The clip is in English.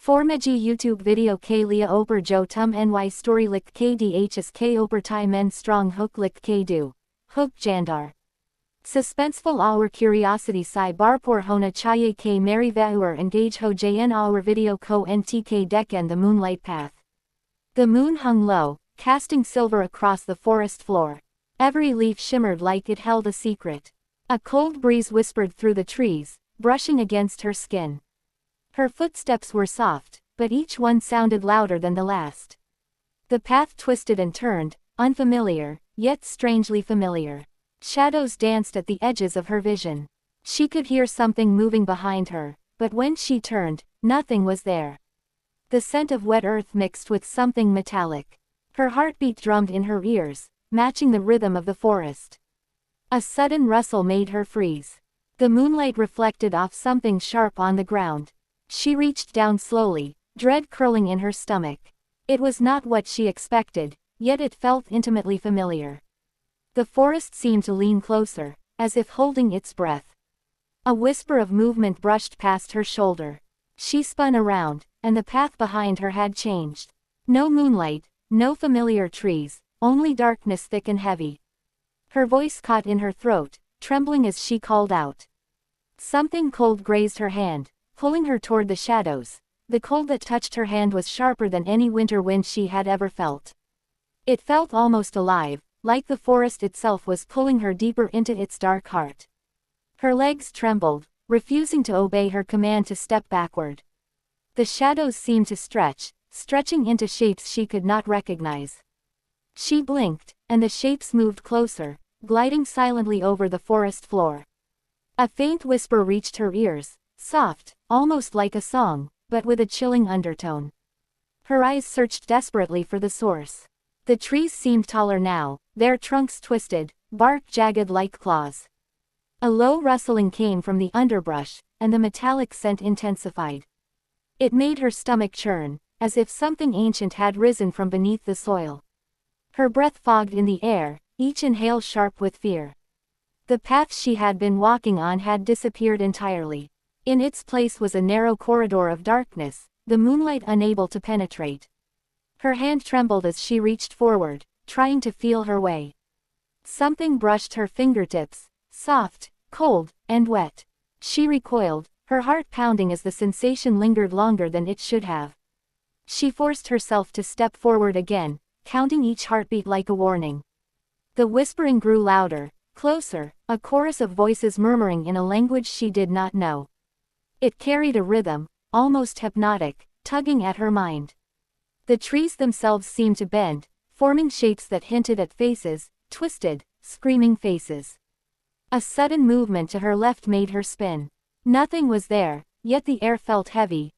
Formeji YouTube video K Lia Oper Jo Tum Ny Story Lik KDHS K Oper Tai Men Strong Hook Lik K Du. Hook Jandar. Suspenseful Our Curiosity Sai Barpor Hona Chaye K Mary Vauer Engage Ho Jn Our Video Ko NTK Deken The Moonlight Path. The moon hung low, casting silver across the forest floor. Every leaf shimmered like it held a secret. A cold breeze whispered through the trees, brushing against her skin. Her footsteps were soft, but each one sounded louder than the last. The path twisted and turned, unfamiliar, yet strangely familiar. Shadows danced at the edges of her vision. She could hear something moving behind her, but when she turned, nothing was there. The scent of wet earth mixed with something metallic. Her heartbeat drummed in her ears, matching the rhythm of the forest. A sudden rustle made her freeze. The moonlight reflected off something sharp on the ground. She reached down slowly, dread curling in her stomach. It was not what she expected, yet it felt intimately familiar. The forest seemed to lean closer, as if holding its breath. A whisper of movement brushed past her shoulder. She spun around, and the path behind her had changed. No moonlight, no familiar trees, only darkness thick and heavy. Her voice caught in her throat, trembling as she called out. Something cold grazed her hand, pulling her toward the shadows. The cold that touched her hand was sharper than any winter wind she had ever felt. It felt almost alive, like the forest itself was pulling her deeper into its dark heart. Her legs trembled, refusing to obey her command to step backward. The shadows seemed to stretch, stretching into shapes she could not recognize. She blinked, and the shapes moved closer, gliding silently over the forest floor. A faint whisper reached her ears, soft, almost like a song, but with a chilling undertone. Her eyes searched desperately for the source. The trees seemed taller now, their trunks twisted, bark jagged like claws. A low rustling came from the underbrush, and the metallic scent intensified. It made her stomach churn, as if something ancient had risen from beneath the soil. Her breath fogged in the air, each inhale sharp with fear. The path she had been walking on had disappeared entirely. In its place was a narrow corridor of darkness, the moonlight unable to penetrate. Her hand trembled as she reached forward, trying to feel her way. Something brushed her fingertips, soft, cold, and wet. She recoiled, her heart pounding as the sensation lingered longer than it should have. She forced herself to step forward again, counting each heartbeat like a warning. The whispering grew louder, closer, a chorus of voices murmuring in a language she did not know. It carried a rhythm, almost hypnotic, tugging at her mind. The trees themselves seemed to bend, forming shapes that hinted at faces, twisted, screaming faces. A sudden movement to her left made her spin. Nothing was there, yet the air felt heavy,